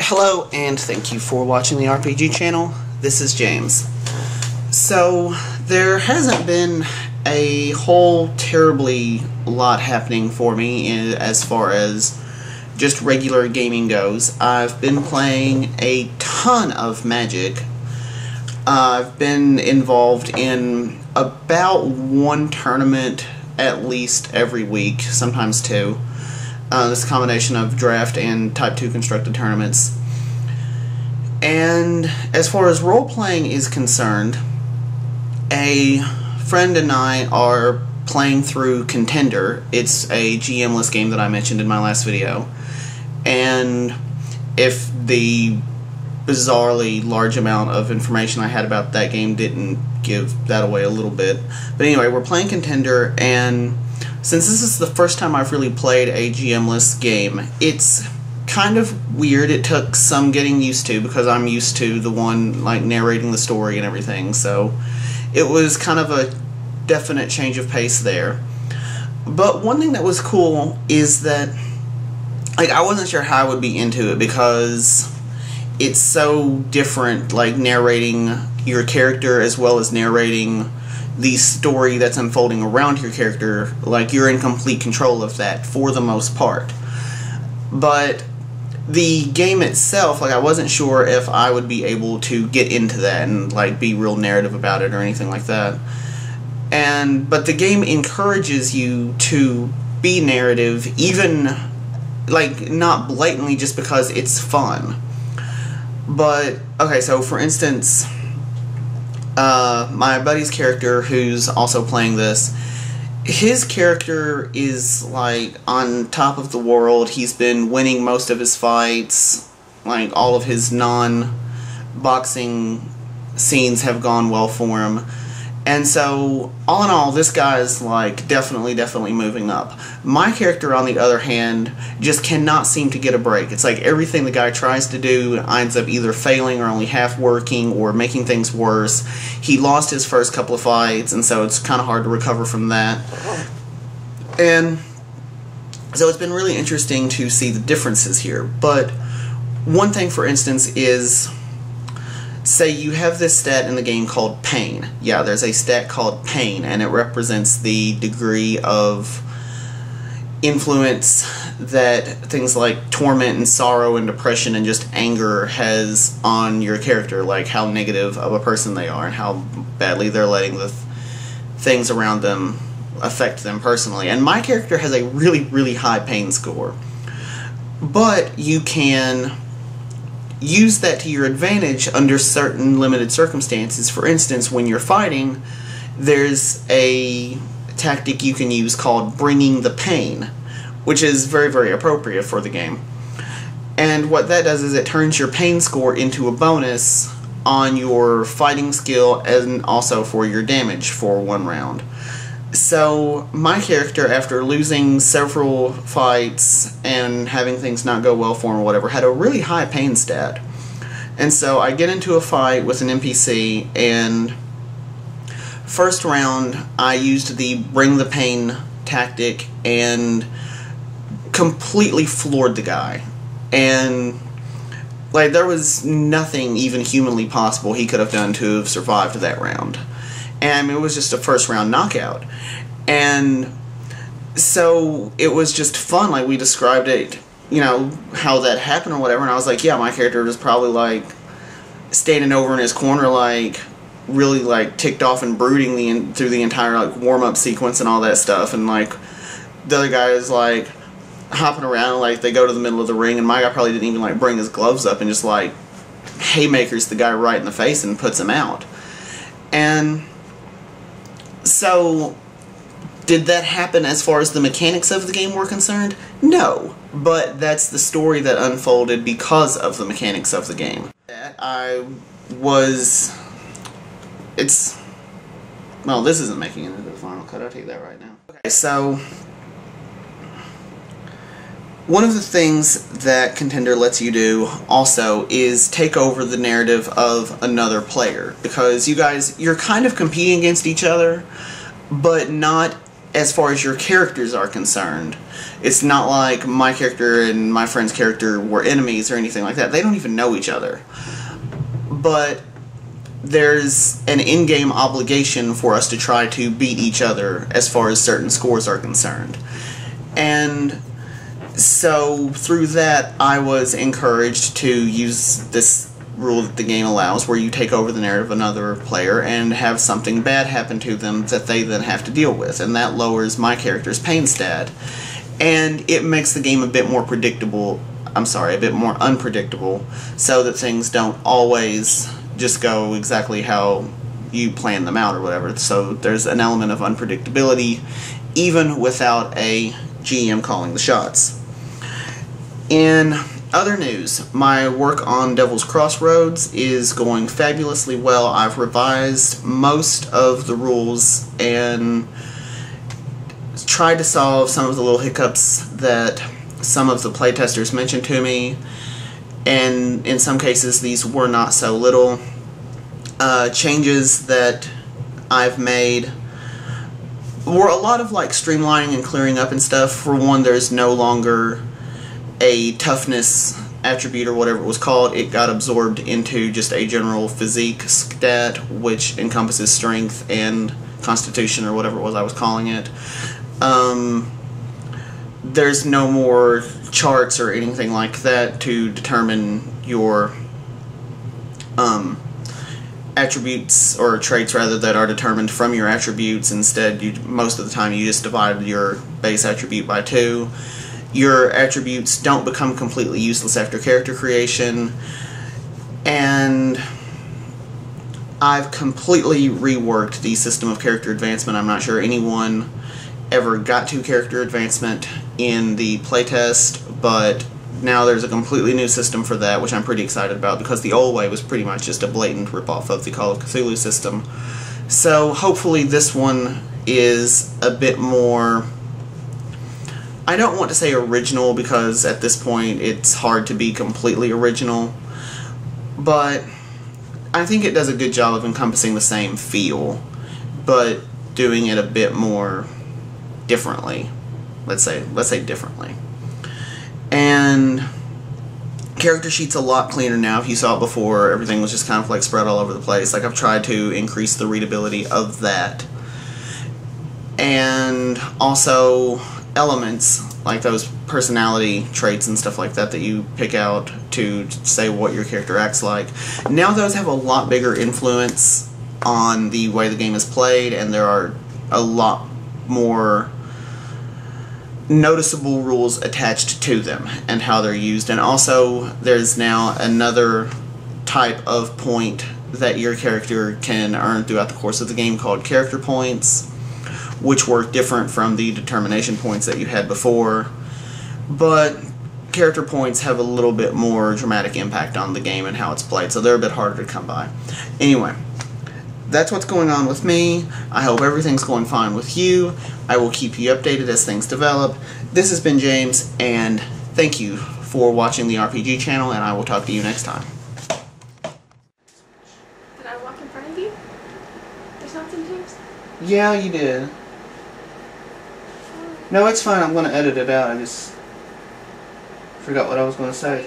Hello, and thank you for watching the RPG channel. This is James. So, there hasn't been a whole terribly lot happening for me as far as just regular gaming goes. I've been playing a ton of Magic. I've been involved in about one tournament at least every week, sometimes two. This combination of draft and Type 2 constructed tournaments. And as far as role-playing is concerned, a friend and I are playing through Contender. It's a GM-less game that I mentioned in my last video. And if the bizarrely large amount of information I had about that game didn't give that away a little bit. But anyway, we're playing Contender, and since this is the first time I've really played a GM-less game, it's kind of weird. It took some getting used to because I'm used to the one like narrating the story and everything, so it was kind of a definite change of pace there. But one thing that was cool is that I wasn't sure how I would be into it because it's so different, like narrating your character as well as narrating the story that's unfolding around your character. Like, you're in complete control of that for the most part. But the game itself, like, I wasn't sure if I would be able to get into that and like be real narrative about it or anything like that. But the game encourages you to be narrative, even like not blatantly just because it's fun. But okay, so for instance, my buddy's character, who's also playing this, his character is like on top of the world. He's been winning most of his fights. Like, all of his non-boxing scenes have gone well for him. And so, all in all, this guy's like definitely moving up. My character, on the other hand, just cannot seem to get a break. It's like everything the guy tries to do ends up either failing or only half working or making things worse. He lost his first couple of fights, and so it's kind of hard to recover from that. And so it's been really interesting to see the differences here. But one thing, for instance, is, say you have this stat in the game called Pain. Yeah, there's a stat called Pain, and it represents the degree of influence that things like torment and sorrow and depression and just anger has on your character, like how negative of a person they are and how badly they're letting the things around them affect them personally. And my character has a really high pain score. But you can use that to your advantage under certain limited circumstances. For instance, when you're fighting, there's a tactic you can use called Bringing the Pain, which is very appropriate for the game. And what that does is it turns your pain score into a bonus on your fighting skill and also for your damage for one round. So my character, after losing several fights and having things not go well for him or whatever, had a really high pain stat. And so I get into a fight with an NPC, and first round I used the Bring the Pain tactic and completely floored the guy. And like, there was nothing even humanly possible he could have done to have survived that round. And it was just a first round knockout. And so it was just fun. Like, we described it, you know, how that happened or whatever, and I was like, yeah, my character was probably like standing over in his corner, like really like ticked off and brooding through the entire like warm-up sequence and all that stuff. And like the other guy is like hopping around, like they go to the middle of the ring, and my guy probably didn't even like bring his gloves up and just like haymakers the guy right in the face and puts him out. And so, did that happen as far as the mechanics of the game were concerned? No, but that's the story that unfolded because of the mechanics of the game. Well, this isn't making it into the final cut, I'll tell you that right now. Okay, so one of the things that Contender lets you do also is take over the narrative of another player, because you guys, you're kind of competing against each other, but not as far as your characters are concerned. It's not like my character and my friend's character were enemies or anything like that. They don't even know each other. But there's an in-game obligation for us to try to beat each other as far as certain scores are concerned. And so through that, I was encouraged to use this rule that the game allows, where you take over the narrative of another player and have something bad happen to them that they then have to deal with, and that lowers my character's pain stat. And it makes the game a bit more predictable, a bit more unpredictable, so that things don't always just go exactly how you plan them out or whatever. So there's an element of unpredictability, even without a GM calling the shots. In other news, my work on Devil's Crossroads is going fabulously well. I've revised most of the rules and tried to solve some of the little hiccups that some of the playtesters mentioned to me, and in some cases these were not so little. Changes that I've made were a lot of like streamlining and clearing up and stuff. For one, there's no longer a toughness attribute or whatever it was called. It got absorbed into just a general physique stat, which encompasses strength and constitution or whatever it was I was calling it. There's no more charts or anything like that to determine your attributes, or traits rather, that are determined from your attributes. Instead, most of the time you just divide your base attribute by 2. Your attributes don't become completely useless after character creation, and I've completely reworked the system of character advancement. I'm not sure anyone ever got to character advancement in the playtest, but now there's a completely new system for that, which I'm pretty excited about, because the old way was pretty much just a blatant ripoff of the Call of Cthulhu system. So hopefully this one is a bit more, I don't want to say original, because at this point it's hard to be completely original, but I think it does a good job of encompassing the same feel, but doing it a bit more differently. Let's say differently. And character sheet's a lot cleaner now. If you saw it before, everything was just kind of like spread all over the place. Like, I've tried to increase the readability of that. And also elements, like those personality traits and stuff like that that you pick out to say what your character acts like. Now those have a lot bigger influence on the way the game is played, and there are a lot more noticeable rules attached to them and how they're used. And also there's now another type of point that your character can earn throughout the course of the game called character points, which work different from the determination points that you had before, but character points have a little bit more dramatic impact on the game and how it's played, so they're a bit harder to come by. Anyway, that's what's going on with me. I hope everything's going fine with you. I will keep you updated as things develop. This has been James, and thank you for watching the RPG channel, and I will talk to you next time. Did I walk in front of you? Or something, James? Yeah, you did. No, it's fine. I'm going to edit it out. I just forgot what I was going to say.